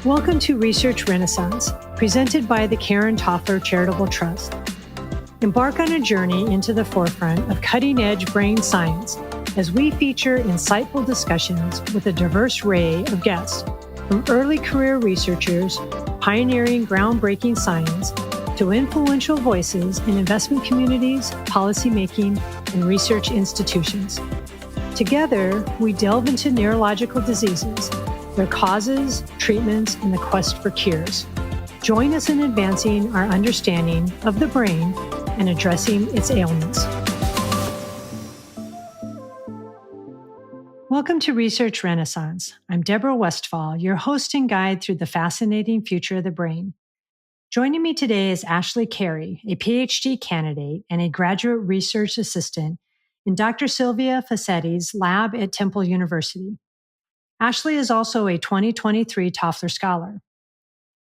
Welcome to Research Renaissance, presented by the Karen Toffler Charitable Trust. Embark on a journey into the forefront of cutting-edge brain science as we feature insightful discussions with a diverse array of guests, from early career researchers pioneering groundbreaking science to influential voices in investment communities, policymaking, and research institutions. Together, we delve into neurological diseases, their causes, treatments, and the quest for cures. Join us in advancing our understanding of the brain and addressing its ailments. Welcome to Research Renaissance. I'm Deborah Westphal, your host and guide through the fascinating future of the brain. Joining me today is Ashley Carey, a PhD candidate and a graduate research assistant in Dr. Silvia Facetti's lab at Temple University. Ashley is also a 2023 Toffler Scholar.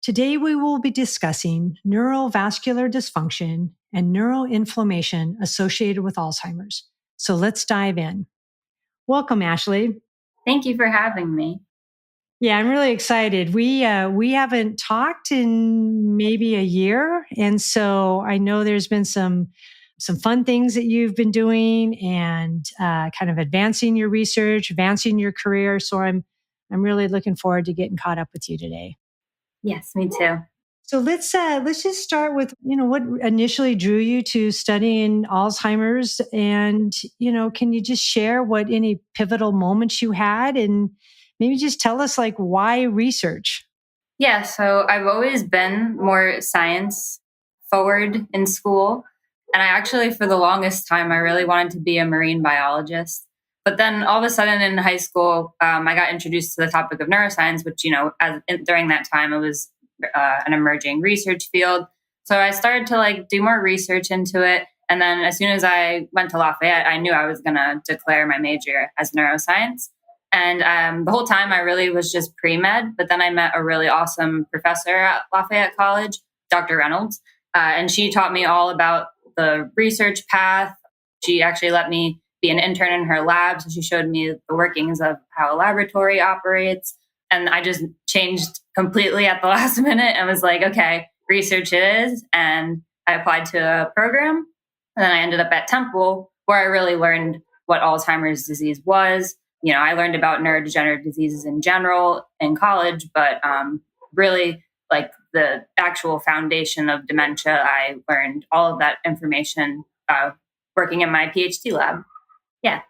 Today, we will be discussing neurovascular dysfunction and neuroinflammation associated with Alzheimer's. So let's dive in. Welcome, Ashley. Thank you for having me. Yeah, I'm really excited. We haven't talked in maybe a year, and so I know there's been some fun things that you've been doing and kind of advancing your research, advancing your career. So I'm really looking forward to getting caught up with you today. Yes, me too. So let's just start with, what initially drew you to studying Alzheimer's, and, can you just share what any pivotal moments you had, and maybe just tell us why research? Yeah, so I've always been more science forward in school. And I actually, for the longest time, I really wanted to be a marine biologist. But then all of a sudden in high school, I got introduced to the topic of neuroscience, which, during that time, it was an emerging research field. So I started to do more research into it. And then as soon as I went to Lafayette, I knew I was going to declare my major as neuroscience. And the whole time I really was just pre-med. But then I met a really awesome professor at Lafayette College, Dr. Reynolds. And she taught me all about the research path. She actually let me be an intern in her lab. So she showed me the workings of how a laboratory operates. And I just changed completely at the last minute and was like, okay, research it is. And I applied to a program. And then I ended up at Temple, where I really learned what Alzheimer's disease was. I learned about neurodegenerative diseases in general in college, but really the actual foundation of dementia, I learned all of that information working in my PhD lab. Yeah.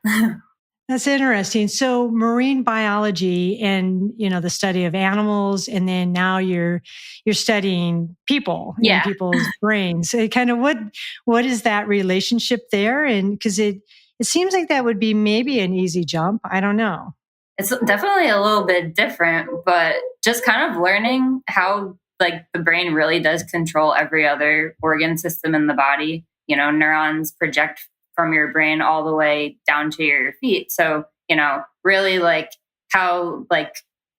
That's interesting. So marine biology and, the study of animals, and then now you're studying people and people's brains. So kind of what is that relationship there? And because it seems like that would be maybe an easy jump. I don't know. It's definitely a little bit different, but just kind of learning how the brain really does control every other organ system in the body. Neurons project from your brain all the way down to your feet. So, really how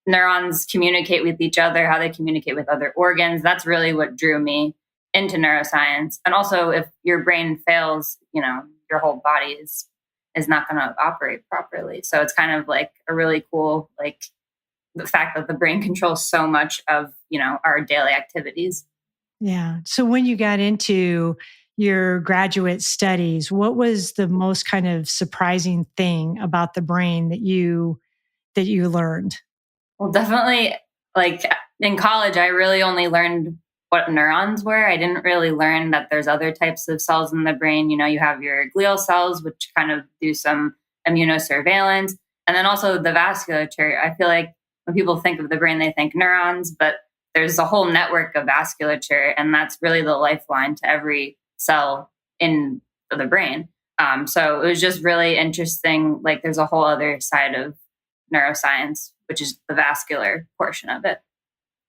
neurons communicate with each other, how they communicate with other organs. That's really what drew me into neuroscience. And also, if your brain fails, your whole body is not going to operate properly. So it's kind of a really cool, the fact that the brain controls so much of, our daily activities. Yeah. So when you got into your graduate studies, what was the most kind of surprising thing about the brain that you learned? Well, definitely in college, I really only learned what neurons were. I didn't really learn that there's other types of cells in the brain. You have your glial cells, which kind of do some immunosurveillance. And then also the vasculature. I feel like when people think of the brain, they think neurons, but there's a whole network of vasculature, and that's really the lifeline to every cell in the brain. So it was just really interesting. There's a whole other side of neuroscience, which is the vascular portion of it.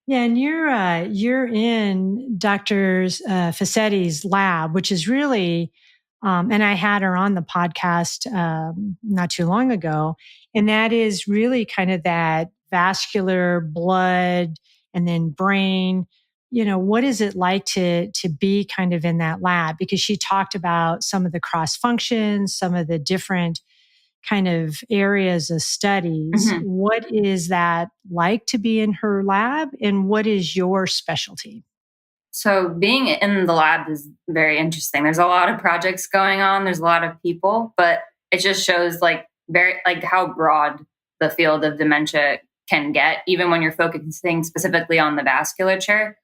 Yeah, and you're in Dr. Facetti's lab, which is really, and I had her on the podcast not too long ago, and that is really kind of that vascular, blood, and then brain. What is it like to be kind of in that lab? Because she talked about some of the cross functions, some of the different kind of areas of studies. Mm-hmm. What is that like to be in her lab, and what is your specialty? So being in the lab is very interesting. There's a lot of projects going on. There's a lot of people, but it just shows very how broad the field of dementia can get, even when you're focusing specifically on the vasculature.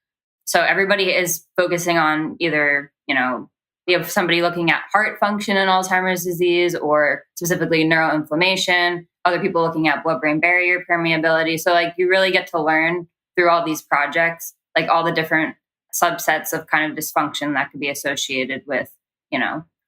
So everybody is focusing on either, you have somebody looking at heart function in Alzheimer's disease or specifically neuroinflammation, other people looking at blood-brain barrier permeability. So you really get to learn through all these projects, all the different subsets of kind of dysfunction that could be associated with,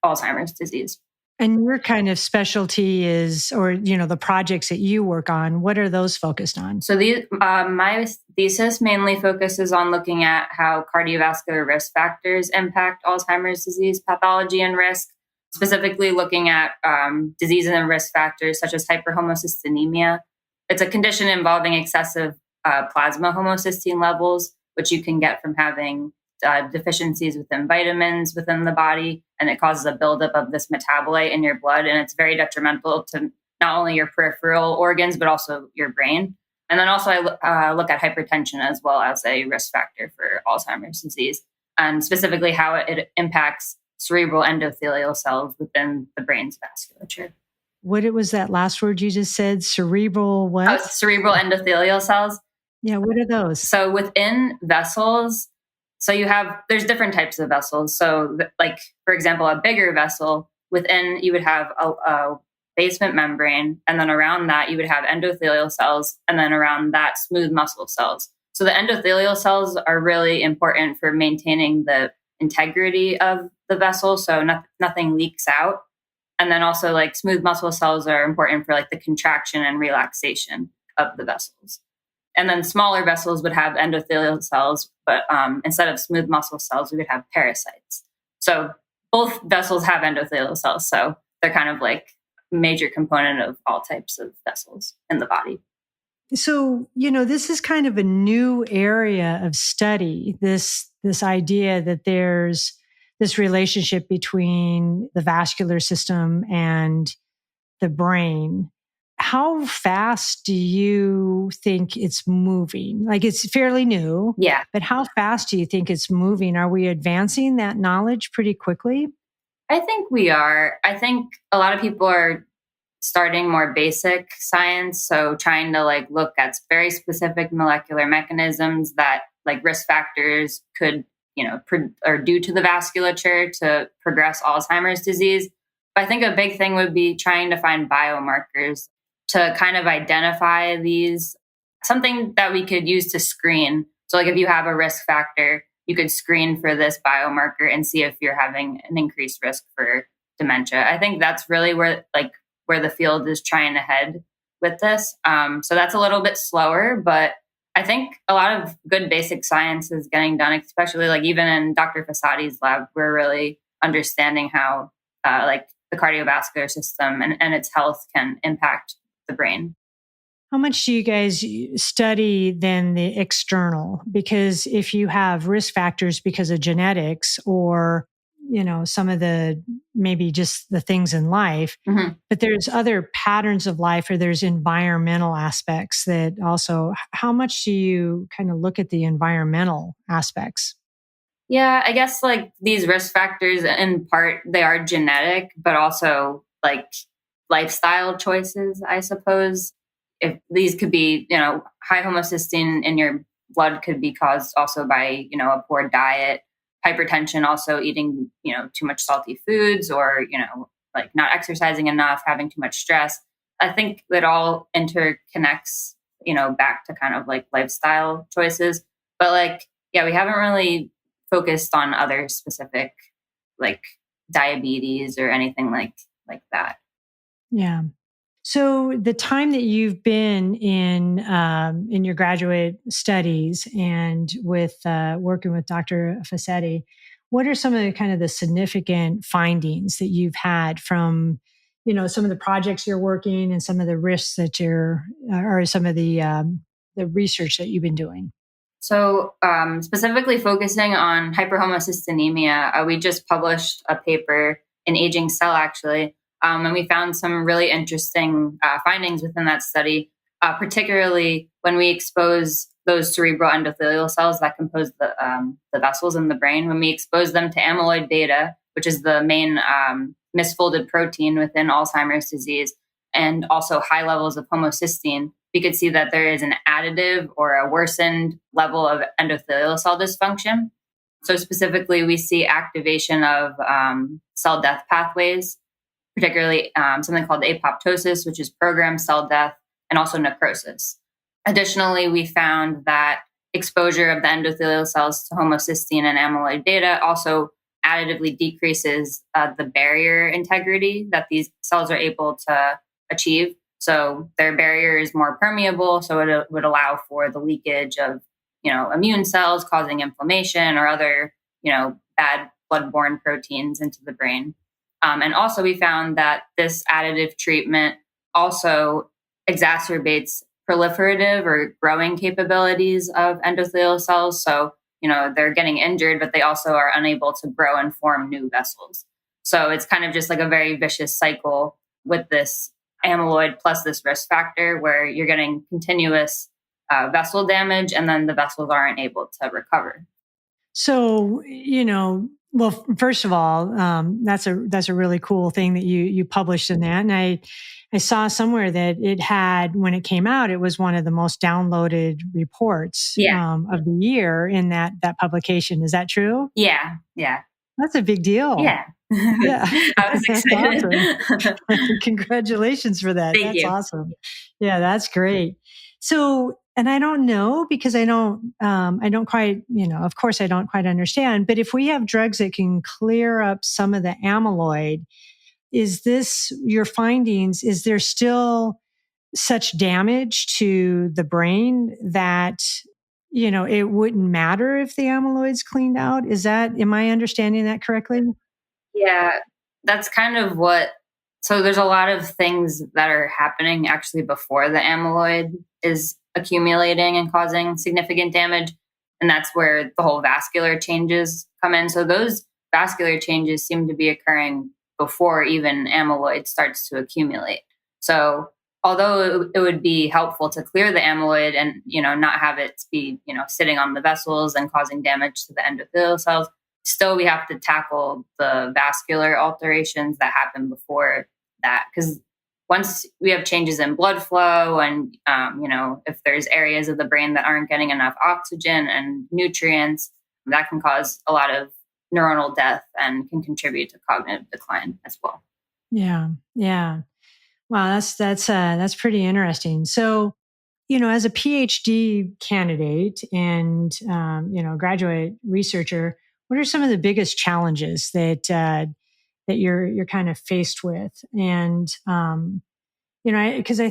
Alzheimer's disease. And your kind of specialty is, or, the projects that you work on, what are those focused on? So my thesis mainly focuses on looking at how cardiovascular risk factors impact Alzheimer's disease pathology and risk, specifically looking at diseases and risk factors such as hyperhomocystinemia. It's a condition involving excessive plasma homocysteine levels, which you can get from having deficiencies within vitamins within the body, and it causes a buildup of this metabolite in your blood, and it's very detrimental to not only your peripheral organs but also your brain. And then also I look at hypertension as well as a risk factor for Alzheimer's disease, and specifically how it impacts cerebral endothelial cells within the brain's vasculature. What was that last word you just said? Cerebral what? Cerebral endothelial cells. Yeah, what are those? So within vessels, there's different types of vessels. So for example, a bigger vessel, within you would have a basement membrane, and then around that you would have endothelial cells, and then around that smooth muscle cells. So the endothelial cells are really important for maintaining the integrity of the vessel, so nothing leaks out. And then also smooth muscle cells are important for the contraction and relaxation of the vessels. And then smaller vessels would have endothelial cells, but instead of smooth muscle cells, we would have pericytes. So both vessels have endothelial cells. So they're kind of a major component of all types of vessels in the body. So, this is kind of a new area of study, this idea that there's this relationship between the vascular system and the brain. How fast do you think it's moving? It's fairly new. Yeah. But how fast do you think it's moving? Are we advancing that knowledge pretty quickly? I think we are. I think a lot of people are starting more basic science. So trying to look at very specific molecular mechanisms that risk factors could, or due to the vasculature to progress Alzheimer's disease. But I think a big thing would be trying to find biomarkers to kind of identify these, something that we could use to screen. So if you have a risk factor, you could screen for this biomarker and see if you're having an increased risk for dementia. I think that's really where the field is trying to head with this. So that's a little bit slower, but I think a lot of good basic science is getting done, especially even in Dr. Fasadi's lab, we're really understanding how the cardiovascular system and its health can impact the brain. How much do you guys study then the external? Because if you have risk factors because of genetics or, some of the, maybe just the things in life, mm-hmm. but there's other patterns of life or there's environmental aspects that also, how much do you kind of look at the environmental aspects? Yeah, I guess these risk factors in part, they are genetic, but also lifestyle choices, I suppose. If these could be, high homocysteine in your blood could be caused also by, a poor diet, hypertension, also eating, too much salty foods or, not exercising enough, having too much stress. I think that all interconnects, back to kind of lifestyle choices. But we haven't really focused on other specific diabetes or anything like that. Yeah. So the time that you've been in your graduate studies and with working with Dr. Fasadi, what are some of the kind of the significant findings that you've had from, some of the projects you're working and some of the risks that or some of the research that you've been doing? So specifically focusing on hyperhomocystinemia, we just published a paper in Aging Cell, actually, And we found some really interesting findings within that study, particularly when we expose those cerebral endothelial cells that compose the vessels in the brain. When we expose them to amyloid beta, which is the main misfolded protein within Alzheimer's disease, and also high levels of homocysteine, we could see that there is an additive or a worsened level of endothelial cell dysfunction. So specifically, we see activation of cell death pathways, particularly something called apoptosis, which is programmed cell death, and also necrosis. Additionally, we found that exposure of the endothelial cells to homocysteine and amyloid beta also additively decreases the barrier integrity that these cells are able to achieve. So their barrier is more permeable, so it would allow for the leakage of, immune cells causing inflammation or other, bad blood-borne proteins into the brain. And also we found that this additive treatment also exacerbates proliferative or growing capabilities of endothelial cells. So, they're getting injured, but they also are unable to grow and form new vessels. So it's kind of just like a very vicious cycle with this amyloid plus this risk factor where you're getting continuous vessel damage and then the vessels aren't able to recover. So, well, first of all, that's a really cool thing that you published in that. And I saw somewhere that it had, when it came out, it was one of the most downloaded reports of the year in that publication. Is that true? Yeah. That's a big deal. Yeah. Yeah. I was excited. Awesome. Congratulations for that. Thank you. Awesome. Yeah, that's great. So, and I don't know because I don't quite, of course I don't quite understand, but if we have drugs that can clear up some of the amyloid, is this your findings? Is there still such damage to the brain that, it wouldn't matter if the amyloid's cleaned out? Am I understanding that correctly? Yeah, that's kind of so there's a lot of things that are happening actually before the amyloid is accumulating and causing significant damage. And that's where the whole vascular changes come in. So those vascular changes seem to be occurring before even amyloid starts to accumulate. So although it would be helpful to clear the amyloid and, not have it be, sitting on the vessels and causing damage to the endothelial cells, still we have to tackle the vascular alterations that happen before that. Because once we have changes in blood flow and, if there's areas of the brain that aren't getting enough oxygen and nutrients, that can cause a lot of neuronal death and can contribute to cognitive decline as well. Yeah. Wow, that's pretty interesting. So, as a PhD candidate and graduate researcher, what are some of the biggest challenges that you're kind of faced with? And because I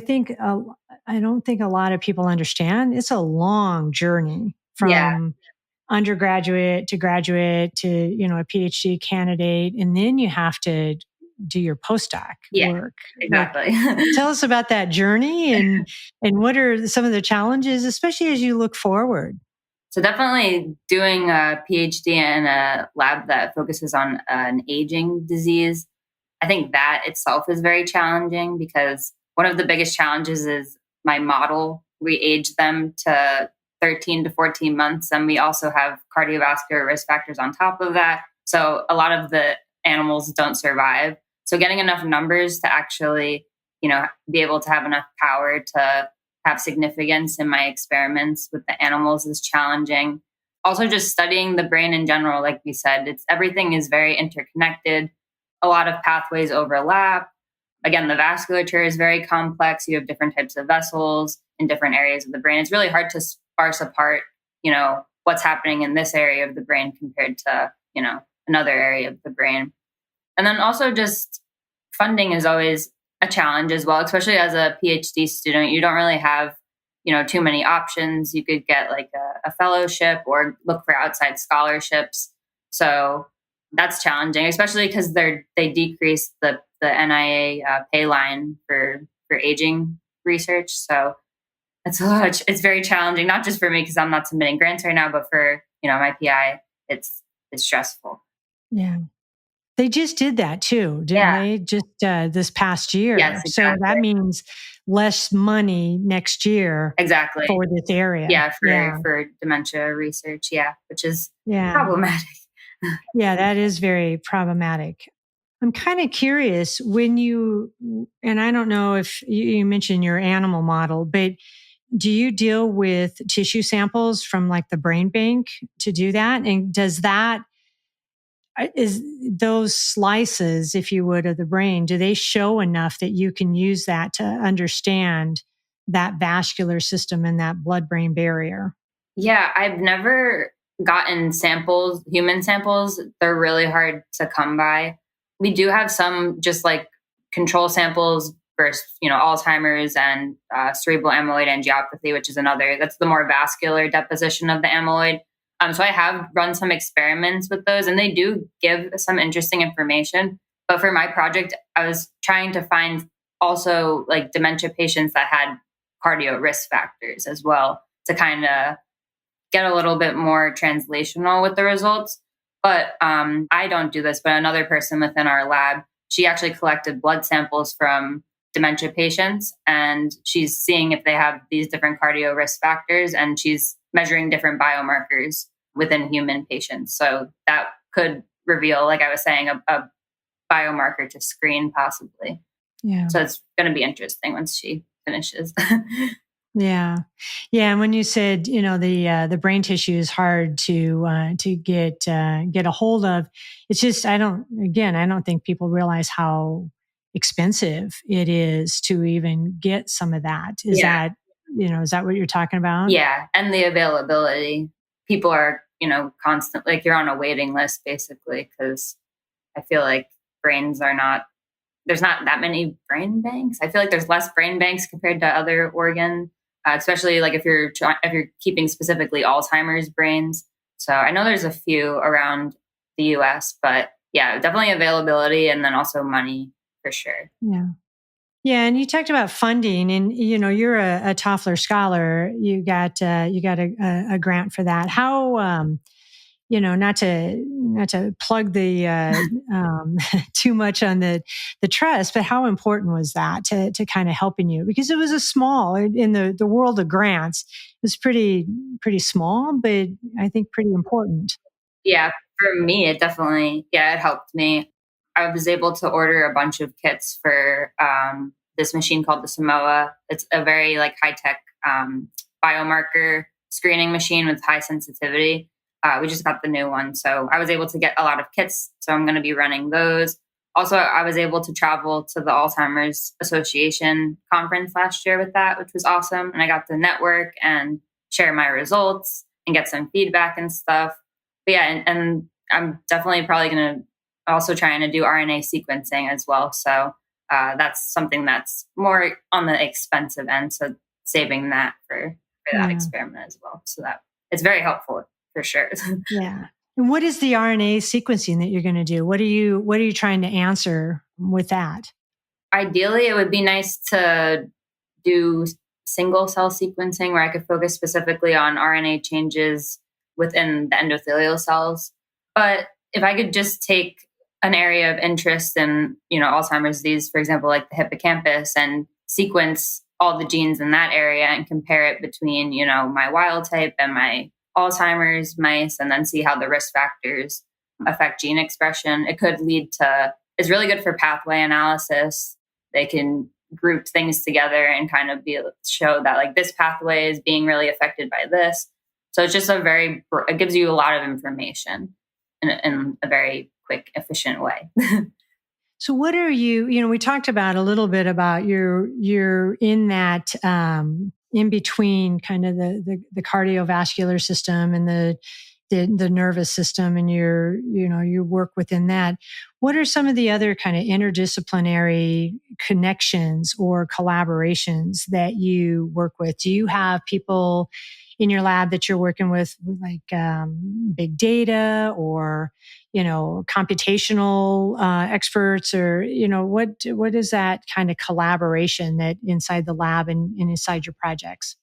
don't think a lot of people understand it's a long journey from undergraduate to graduate to a PhD candidate, and then you have to do your postdoc work. Exactly. Tell us about that journey and what are some of the challenges, especially as you look forward. So definitely doing a PhD in a lab that focuses on an aging disease, I think that itself is very challenging because one of the biggest challenges is my model. We age them to 13 to 14 months, and we also have cardiovascular risk factors on top of that. So a lot of the animals don't survive. So getting enough numbers to actually, be able to have enough power to have significance in my experiments with the animals is challenging. Also, just studying the brain in general, like we said, everything is very interconnected. A lot of pathways overlap. Again, the vasculature is very complex. You have different types of vessels in different areas of the brain. It's really hard to sparse apart, what's happening in this area of the brain compared to, another area of the brain. And then also just funding is always a challenge as well, especially as a PhD student. You don't really have, too many options. You could get like a fellowship or look for outside scholarships. So that's challenging, especially because they decrease the NIA pay line for aging research. So it's very challenging, not just for me because I'm not submitting grants right now, but for, my PI, it's stressful. Yeah. They just did that too, didn't they? Just this past year. Yes, exactly. So that means less money next year exactly for this area. Yeah, for dementia research. Yeah, which is Yeah. problematic. Yeah, that is very problematic. I'm kind of curious when and I don't know if you mentioned your animal model, but do you deal with tissue samples from like the brain bank to do that? And is those slices, if you would, of the brain, do they show enough that you can use that to understand that vascular system and that blood-brain barrier? Yeah, I've never gotten samples, human samples. They're really hard to come by. We do have some just like control samples for, Alzheimer's and cerebral amyloid angiopathy, which is that's the more vascular deposition of the amyloid. So I have run some experiments with those, and they do give some interesting information. But for my project, I was trying to find also like dementia patients that had cardio risk factors as well to kind of get a little bit more translational with the results. But I don't do this, but another person within our lab, she actually collected blood samples from dementia patients, and she's seeing if they have these different cardio risk factors, and she's measuring different biomarkers within human patients. So that could reveal, like I was saying, a biomarker to screen possibly. Yeah. So it's going to be interesting once she finishes. Yeah. Yeah. And when you said, the brain tissue is hard to get a hold of, it's just, I don't think people realize how expensive it is to even get some of that. Is that what you're talking about? Yeah. And the availability. People are, constantly, like you're on a waiting list basically, because I feel like there's not that many brain banks. I feel like there's less brain banks compared to other organ, especially like if you're keeping specifically Alzheimer's brains. So I know there's a few around the US, but yeah, definitely availability and then also money for sure. Yeah. Yeah, and you talked about funding, and you're a Toffler Scholar. You got a grant for that. How not to plug the too much on the trust, but how important was that to kind of helping you? Because it was in the world of grants, it was pretty small, but I think pretty important. Yeah, for me, it definitely it helped me. I was able to order a bunch of kits for this machine called the Samoa. It's a very like high tech biomarker screening machine with high sensitivity. We just got the new one, so I was able to get a lot of kits. So I'm going to be running those. Also, I was able to travel to the Alzheimer's Association conference last year with that, which was awesome. And I got to network and share my results and get some feedback and stuff. But yeah, and I'm definitely probably going to also trying to do RNA sequencing as well. So that's something that's more on the expensive end. So saving that for that experiment as well. So that it's very helpful for sure. Yeah. And what is the RNA sequencing that you're going to do? What are you trying to answer with that? Ideally, it would be nice to do single cell sequencing where I could focus specifically on RNA changes within the endothelial cells. But if I could just take an area of interest in, Alzheimer's disease, for example, like the hippocampus, and sequence all the genes in that area and compare it between, my wild type and my Alzheimer's mice, and then see how the risk factors affect gene expression. It could lead to, it's really good for pathway analysis. They can group things together and kind of show that like this pathway is being really affected by this. So it's just it gives you a lot of information in a very quick, efficient way. So what are we talked about a little bit about you're in that, in between kind of the cardiovascular system and the nervous system, and you work within that. What are some of the other kind of interdisciplinary connections or collaborations that you work with? Do you have people in your lab that you're working with like big data or computational experts, or what is that kind of collaboration that inside the lab and inside your projects?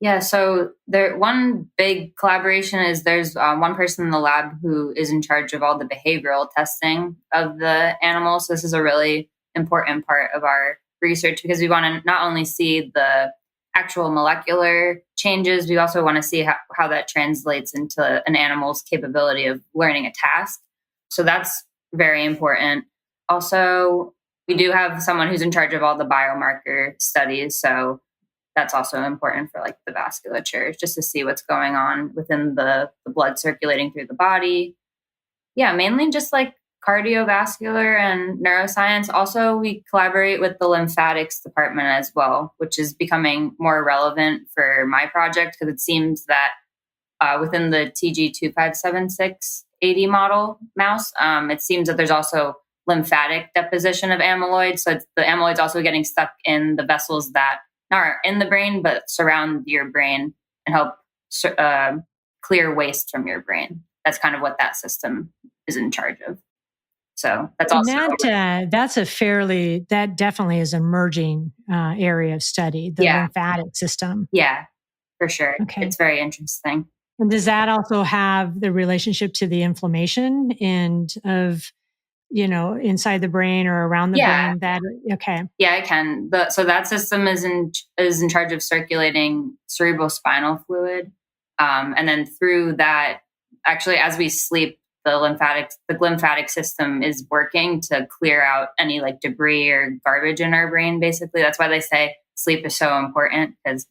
Yeah, so one big collaboration is there's one person in the lab who is in charge of all the behavioral testing of the animals. So this is a really important part of our research because we want to not only see the actual molecular changes, we also want to see how that translates into an animal's capability of learning a task. So that's very important. Also, we do have someone who's in charge of all the biomarker studies. So that's also important for like the vasculature, just to see what's going on within the blood circulating through the body. Yeah, mainly just like cardiovascular and neuroscience. Also, we collaborate with the lymphatics department as well, which is becoming more relevant for my project because it seems that within the TG257680 model mouse, it seems that there's also lymphatic deposition of amyloid. So the amyloid's also getting stuck in the vessels that not in the brain, but surround your brain and help clear waste from your brain. That's kind of what that system is in charge of. So that's also that definitely is an emerging area of study, the lymphatic system. Yeah, for sure. Okay. It's very interesting. And does that also have the relationship to the inflammation and of inside the brain or around the brain? Okay. Yeah, it can. So that system is in charge of circulating cerebrospinal fluid. And then through that, actually, as we sleep, the lymphatic system is working to clear out any like debris or garbage in our brain, basically. That's why they say sleep is so important, because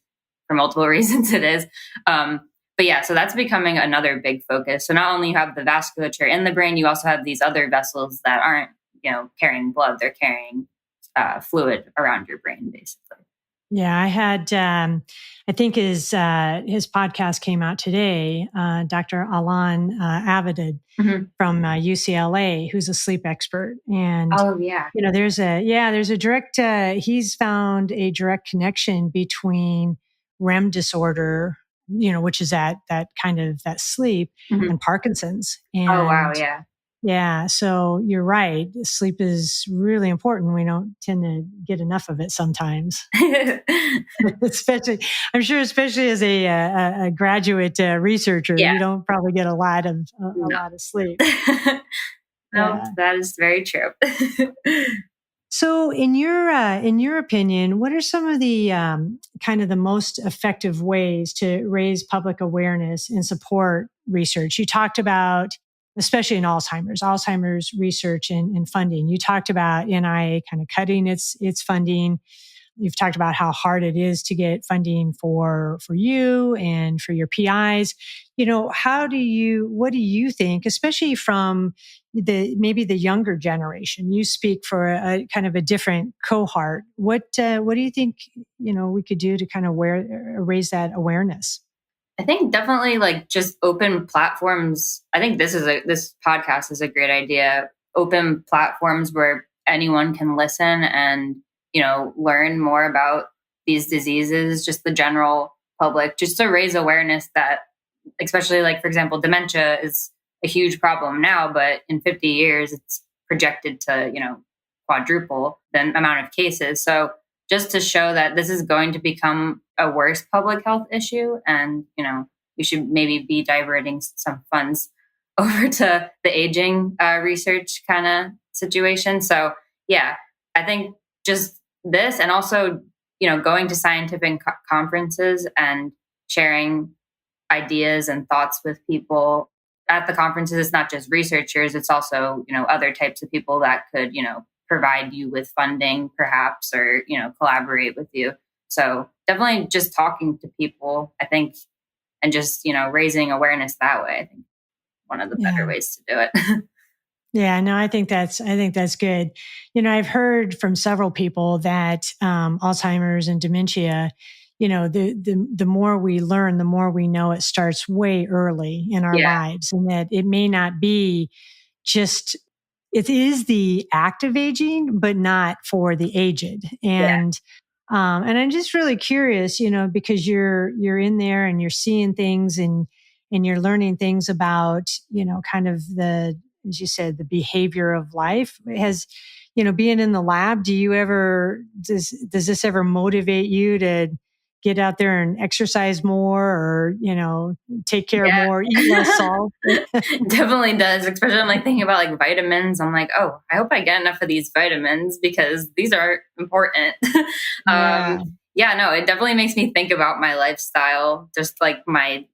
for multiple reasons it is. But yeah, so that's becoming another big focus. So not only you have the vasculature in the brain, you also have these other vessels that aren't, carrying blood. They're carrying fluid around your brain, basically. Yeah, I had, I think his podcast came out today, Dr. Alan Avidid from UCLA, who's a sleep expert. And, there's a direct, he's found a direct connection between REM disorder, which is that kind of that sleep, and Parkinson's. And, oh, wow. Yeah. Yeah. So you're right. Sleep is really important. We don't tend to get enough of it sometimes. especially as a graduate researcher, you don't probably get a lot of sleep. No, that is very true. So in your opinion, what are some of the kind of the most effective ways to raise public awareness and support research? You talked about, especially in Alzheimer's research and funding. You talked about NIA kind of cutting its funding. You've talked about how hard it is to get funding for you and for your PIs. What do you think, especially from maybe the younger generation? You speak for a kind of a different cohort. What do you think, we could do to kind of raise that awareness? I think definitely like just open platforms. I think this podcast is a great idea. Open platforms where anyone can listen and, learn more about these diseases, just the general public, just to raise awareness that, especially like, for example, dementia is a huge problem now, but in 50 years, it's projected to, quadruple the amount of cases. So just to show that this is going to become a worse public health issue, and we should maybe be diverting some funds over to the aging research kind of situation. So yeah, I think just this, and also going to scientific conferences and sharing ideas and thoughts with people at the conferences. It's not just researchers; it's also other types of people that could provide you with funding, perhaps, or collaborate with you. So definitely just talking to people, I think, and just raising awareness that way. I think one of the better ways to do it. Yeah, no, I think that's good. I've heard from several people that Alzheimer's and dementia, the more we learn, the more we know it starts way early in our lives, and that it may not be just. It is the active aging, but not for the aged. And I'm just really curious, because you're in there and you're seeing things and you're learning things about, kind of as you said, the behavior of life. Has, being in the lab, does this ever motivate you to get out there and exercise more, or, take care more, eat less salt? Definitely does. Especially I'm like thinking about like vitamins. I'm like, oh, I hope I get enough of these vitamins because these are important. No, it definitely makes me think about my lifestyle, just like my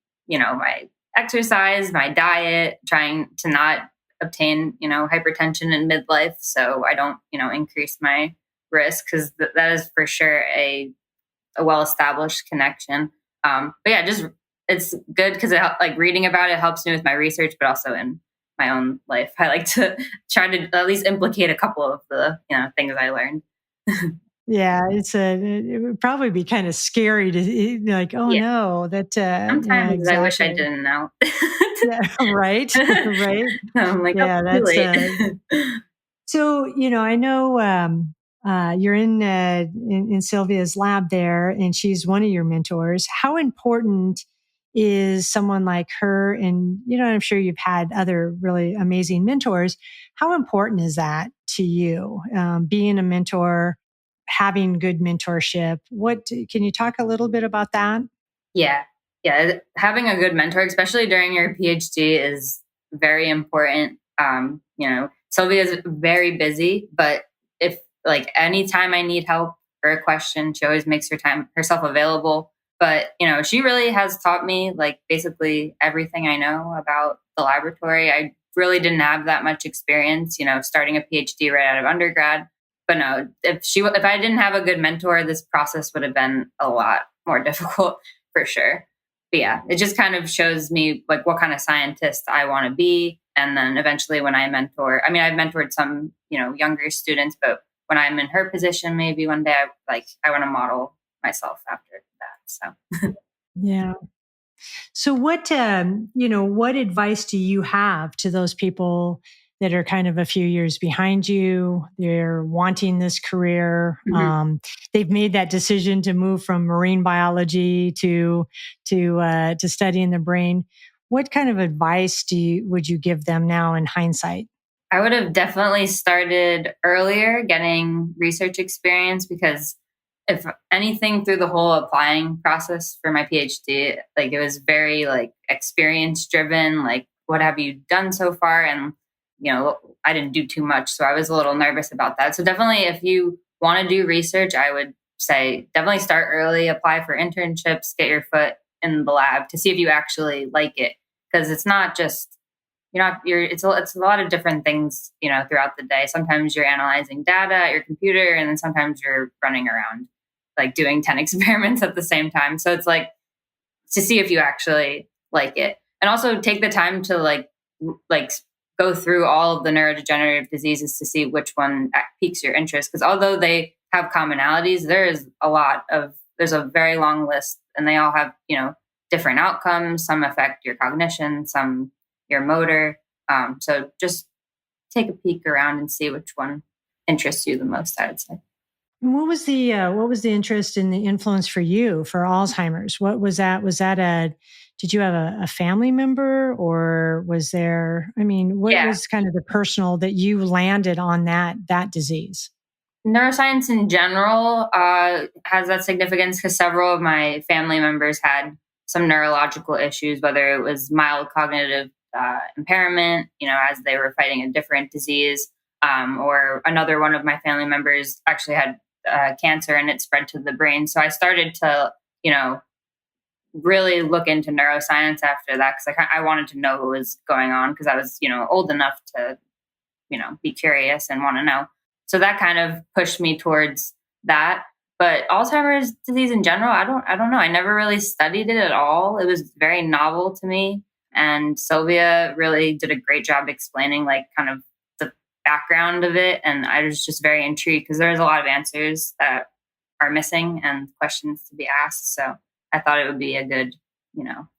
exercise, my diet, trying to not obtain, hypertension in midlife. So I don't, increase my risk, because that is for sure a well-established connection. It's good because like reading about it helps me with my research, but also in my own life, I like to try to at least implicate a couple of the, things I learned. Yeah, it would probably be kind of scary to like, no, that. Sometimes exactly. I wish I didn't know. Yeah, right, right. I'm like, yeah, that's so. I know you're in Sylvia's lab there, and she's one of your mentors. How important is someone like her? And I'm sure you've had other really amazing mentors. How important is that to you? Being a mentor, having good mentorship. Can you talk a little bit about that? Yeah. Having a good mentor, especially during your PhD, is very important. Sylvia's very busy, but if like anytime I need help or a question, she always makes herself available. But, she really has taught me like basically everything I know about the laboratory. I really didn't have that much experience, starting a PhD right out of undergrad. But no, if I didn't have a good mentor, this process would have been a lot more difficult for sure. But yeah, it just kind of shows me like what kind of scientist I want to be. And then eventually when I've mentored some, younger students, but when I'm in her position, maybe one day I want to model myself after that. So yeah. So what advice do you have to those people that are kind of a few years behind you? They're wanting this career. Mm-hmm. They've made that decision to move from marine biology to studying the brain. What kind of advice would you give them now in hindsight? I would have definitely started earlier getting research experience, because if anything, through the whole applying process for my PhD, like it was very like experience driven, like what have you done so far? And, I didn't do too much. So I was a little nervous about that. So definitely if you want to do research, I would say definitely start early, apply for internships, get your foot in the lab to see if you actually like it. Because it's not just, it's a lot of different things, throughout the day. Sometimes you're analyzing data at your computer, and then sometimes you're running around like doing 10 experiments at the same time. So it's like to see if you actually like it, and also take the time to like go through all of the neurodegenerative diseases to see which one piques your interest. Because although they have commonalities, there's a very long list, and they all have, different outcomes. Some affect your cognition, some your motor. So just take a peek around and see which one interests you the most, I would say. What was the interest in the influence for you for Alzheimer's? What was that? Did you have a family member, or was there, what was kind of the personal that you landed on that disease? Neuroscience in general has that significance because several of my family members had some neurological issues, whether it was mild cognitive impairment, as they were fighting a different disease, or another one of my family members actually had cancer and it spread to the brain. So I started to, really look into neuroscience after that, because I wanted to know what was going on, because I was, old enough to, be curious and want to know. So that kind of pushed me towards that. But Alzheimer's disease in general, I don't know. I never really studied it at all. It was very novel to me. And Sylvia really did a great job explaining like kind of the background of it. And I was just very intrigued because there's a lot of answers that are missing and questions to be asked. So I thought it would be a good,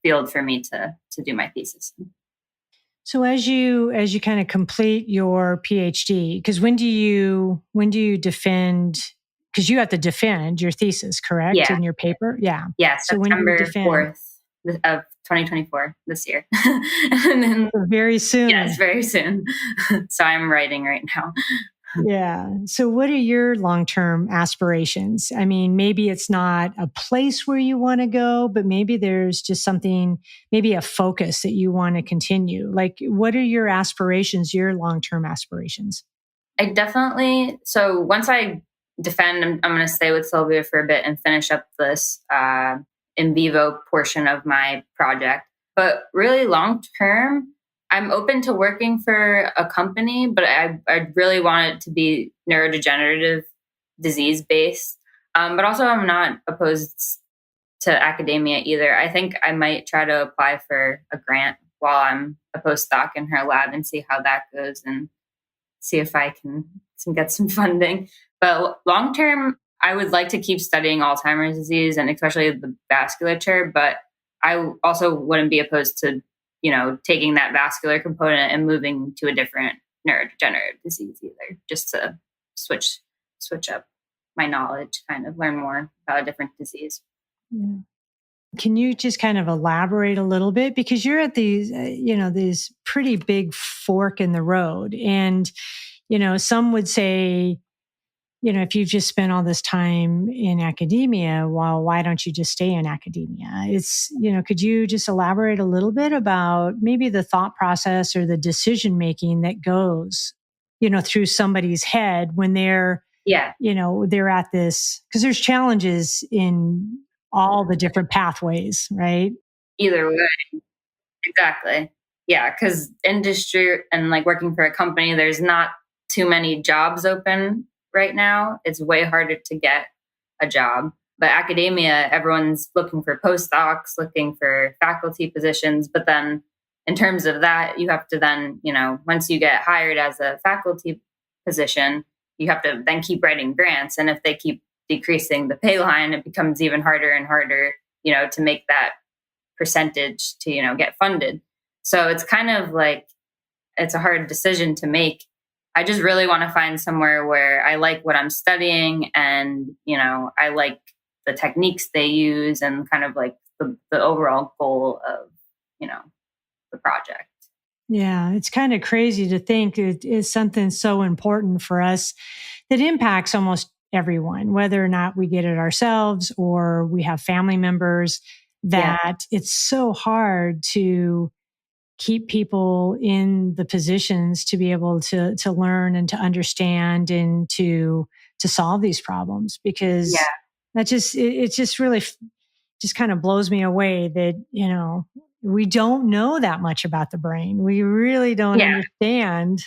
field for me to do my thesis in. So as you kind of complete your PhD, because when do you defend? Because you have to defend your thesis, correct? Yeah. In your paper, yeah. Yeah, so September 4th of 2024, this year. And then, so very soon. Yes, very soon. So I'm writing right now. Yeah. So what are your long-term aspirations? I mean, maybe it's not a place where you want to go, but maybe there's just something, maybe a focus that you want to continue. Like, what are your aspirations, your long-term aspirations? I definitely, so once I defend, I'm going to stay with Sylvia for a bit and finish up this in vivo portion of my project. But really long term, I'm open to working for a company, but I really want it to be neurodegenerative disease based. But also, I'm not opposed to academia either. I think I might try to apply for a grant while I'm a postdoc in her lab and see how that goes and see if I can get some funding. But long term, I would like to keep studying Alzheimer's disease and especially the vasculature. But I also wouldn't be opposed to, taking that vascular component and moving to a different neurodegenerative disease either, just to switch up my knowledge, kind of learn more about a different disease. Yeah. Can you just kind of elaborate a little bit? Because you're at these, these pretty big fork in the road. And, some would say, if you've just spent all this time in academia, well, why don't you just stay in academia? It's, could you just elaborate a little bit about maybe the thought process or the decision making that goes, through somebody's head when they're, they're at this, because there's challenges in all the different pathways, right? Either way. Exactly. Yeah. Cause industry and like working for a company, there's not too many jobs open right now. It's way harder to get a job. But academia, everyone's looking for postdocs, looking for faculty positions. But then in terms of that, you have to then, once you get hired as a faculty position, you have to then keep writing grants. And if they keep decreasing the pay line, it becomes even harder and harder, to make that percentage to, get funded. So it's kind of like, it's a hard decision to make. I just really want to find somewhere where I like what I'm studying and, I like the techniques they use and kind of like the overall goal of, the project. Yeah, it's kind of crazy to think it is something so important for us that impacts almost everyone, whether or not we get it ourselves or we have family members, that it's so hard to keep people in the positions to be able to learn and to understand and to solve these problems, because that just it just really just kind of blows me away that we don't know that much about the brain. We really don't understand,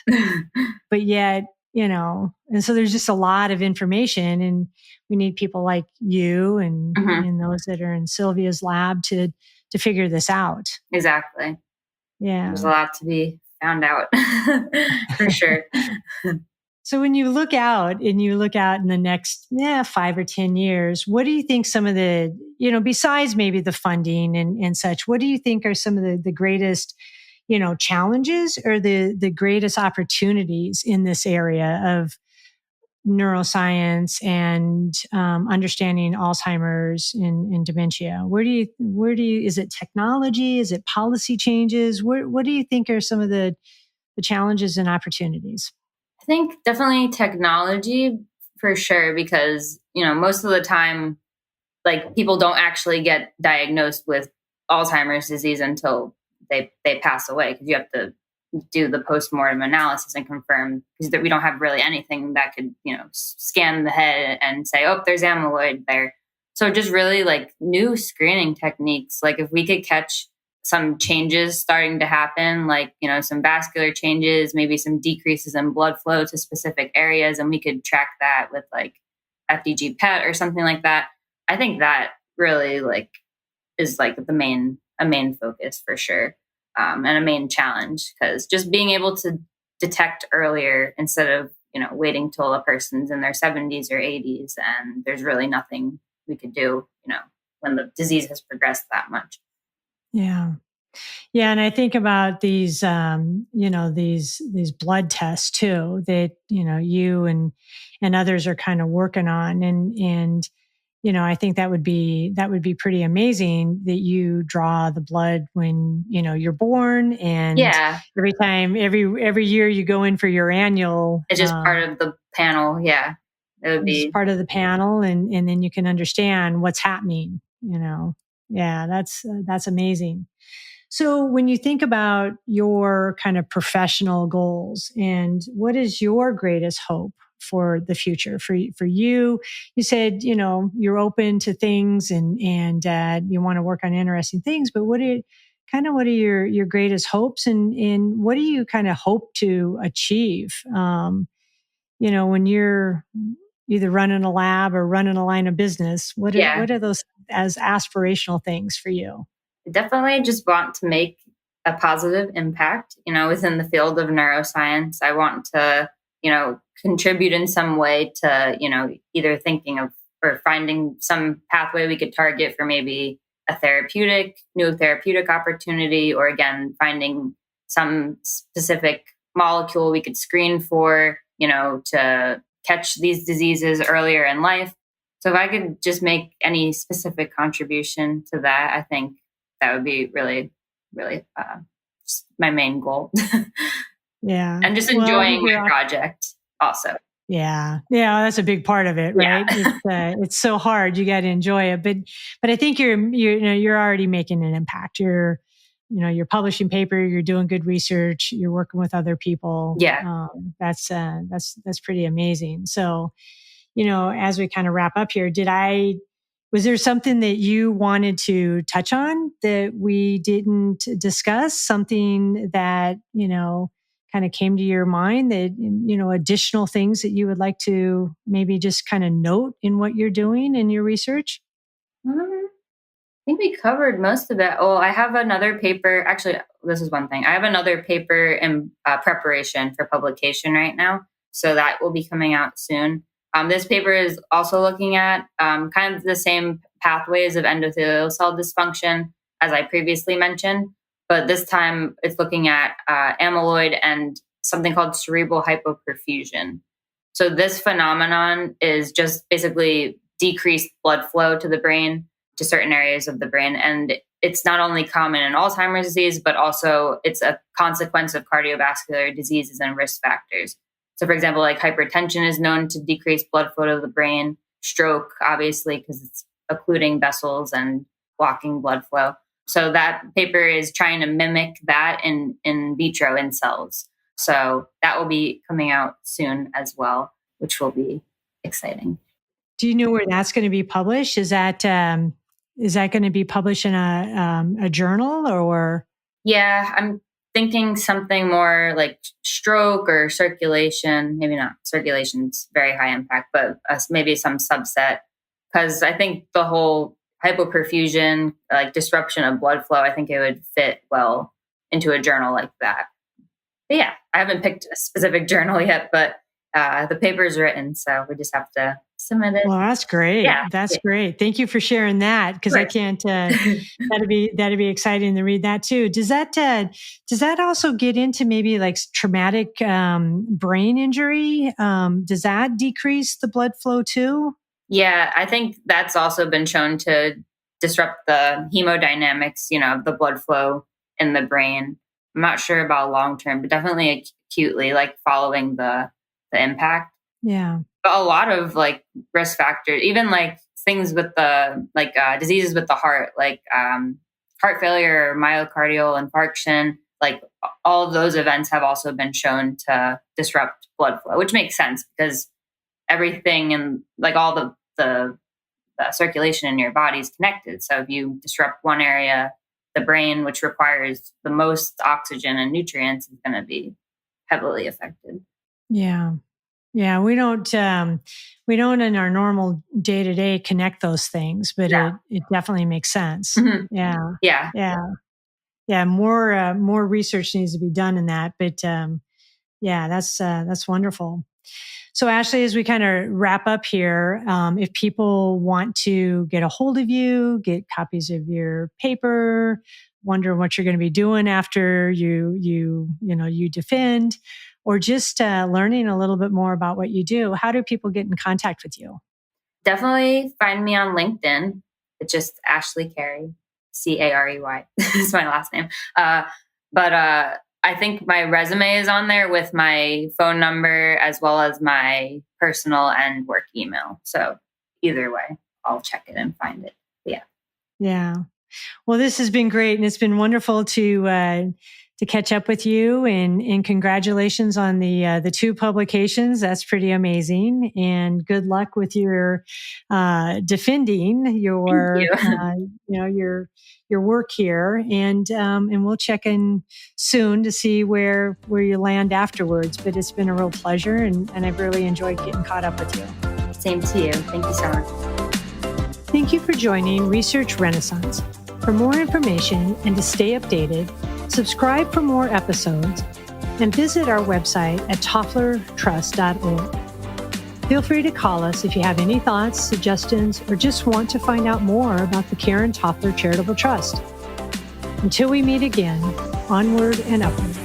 but yet and so there's just a lot of information, and we need people like you and those that are in Sylvia's lab to figure this out. Exactly. Yeah. There's a lot to be found out for sure. So when you look out in the next 5 or 10 years, what do you think some of the, besides maybe the funding and such, what do you think are some of the greatest, challenges or the greatest opportunities in this area of neuroscience and understanding Alzheimer's and dementia? Where do you, is it technology? Is it policy changes? What do you think are some of the challenges and opportunities? I think definitely technology for sure, because, most of the time, like people don't actually get diagnosed with Alzheimer's disease until they pass away, because you have to do the postmortem analysis and confirm, because we don't have really anything that could, scan the head and say, oh, there's amyloid there. So just really like new screening techniques. Like if we could catch some changes starting to happen, like, some vascular changes, maybe some decreases in blood flow to specific areas, and we could track that with like FDG PET or something like that. I think that really like is like a main focus for sure. And a main challenge, because just being able to detect earlier instead of, waiting till a person's in their 70s or 80s and there's really nothing we could do, when the disease has progressed that much. Yeah. Yeah. And I think about these, these blood tests too, that, you and others are kind of working on. And I think that would be pretty amazing that you draw the blood when, you're born, and every year you go in for your annual. It's just part of the panel. Yeah. It would be part of the panel, and then you can understand what's happening, Yeah, that's amazing. So when you think about your kind of professional goals, and what is your greatest hope for the future for you? You said, you're open to things, and you want to work on interesting things, but what are your greatest hopes, and what do you kind of hope to achieve? When you're either running a lab or running a line of business, what are those as aspirational things for you? I definitely just want to make a positive impact, within the field of neuroscience. I want to, contribute in some way to, either thinking of or finding some pathway we could target for maybe a new therapeutic opportunity, or again, finding some specific molecule we could screen for, to catch these diseases earlier in life. So if I could just make any specific contribution to that, I think that would be really, really just my main goal. Yeah. And just enjoying my project also. Yeah. Yeah. That's a big part of it, right? Yeah. It's so hard. You got to enjoy it. But I think you're already making an impact. You're publishing paper, you're doing good research, you're working with other people. Yeah. That's pretty amazing. So, as we kind of wrap up here, was there something that you wanted to touch on that we didn't discuss? Something that, kind of came to your mind that, additional things that you would like to maybe just kind of note in what you're doing in your research? I think we covered most of it. Oh, I have another paper. Actually, this is one thing. I have another paper in preparation for publication right now. So that will be coming out soon. This paper is also looking at kind of the same pathways of endothelial cell dysfunction as I previously mentioned, but this time it's looking at amyloid and something called cerebral hypoperfusion. So this phenomenon is just basically decreased blood flow to the brain, to certain areas of the brain. And it's not only common in Alzheimer's disease, but also it's a consequence of cardiovascular diseases and risk factors. So for example, like hypertension is known to decrease blood flow to the brain, stroke, obviously, because it's occluding vessels and blocking blood flow. So that paper is trying to mimic that in vitro in cells. So that will be coming out soon as well, which will be exciting. Do you know where that's going to be published? Is that going to be published in a journal, or? Yeah, I'm thinking something more like stroke or circulation. Maybe not circulation's very high impact, but maybe some subset. Because I think the whole hypoperfusion, like disruption of blood flow, I think it would fit well into a journal like that. But yeah, I haven't picked a specific journal yet, but the paper's written, so we just have to submit it. Well, that's great. Yeah. That's great. Thank you for sharing that, because I can't. That'd be exciting to read that too. Does that also get into maybe like traumatic brain injury? Does that decrease the blood flow too? Yeah, I think that's also been shown to disrupt the hemodynamics, of the blood flow in the brain. I'm not sure about long term, but definitely acutely, like following the impact. Yeah. But a lot of like risk factors, even like things with the diseases with the heart, like heart failure or myocardial infarction, like all of those events have also been shown to disrupt blood flow, which makes sense because everything and like all the circulation in your body is connected. So if you disrupt one area, the brain, which requires the most oxygen and nutrients, is going to be heavily affected. Yeah. Yeah. We don't in our normal day-to-day connect those things, but it definitely makes sense. Mm-hmm. Yeah. Yeah. Yeah. Yeah. More research needs to be done in that, but that's wonderful. So Ashley, as we kind of wrap up here, if people want to get a hold of you, get copies of your paper, wonder what you're going to be doing after you defend, or just learning a little bit more about what you do, how do people get in contact with you? Definitely find me on LinkedIn. It's just Ashley Carey, Carey. Is my last name. But I think my resume is on there with my phone number as well as my personal and work email. So either way, I'll check it and find it. Yeah. Yeah. Well, this has been great, and it's been wonderful to catch up with you. And congratulations on the 2 publications. That's pretty amazing. And good luck with your defending your your work here. And we'll check in soon to see where you land afterwards. But it's been a real pleasure, and I've really enjoyed getting caught up with you. Same to you. Thank you so much. Thank you for joining Research Renaissance. For more information and to stay updated, subscribe for more episodes and visit our website at tofflertrust.org. Feel free to call us if you have any thoughts, suggestions, or just want to find out more about the Karen Toffler Charitable Trust. Until we meet again, onward and upward.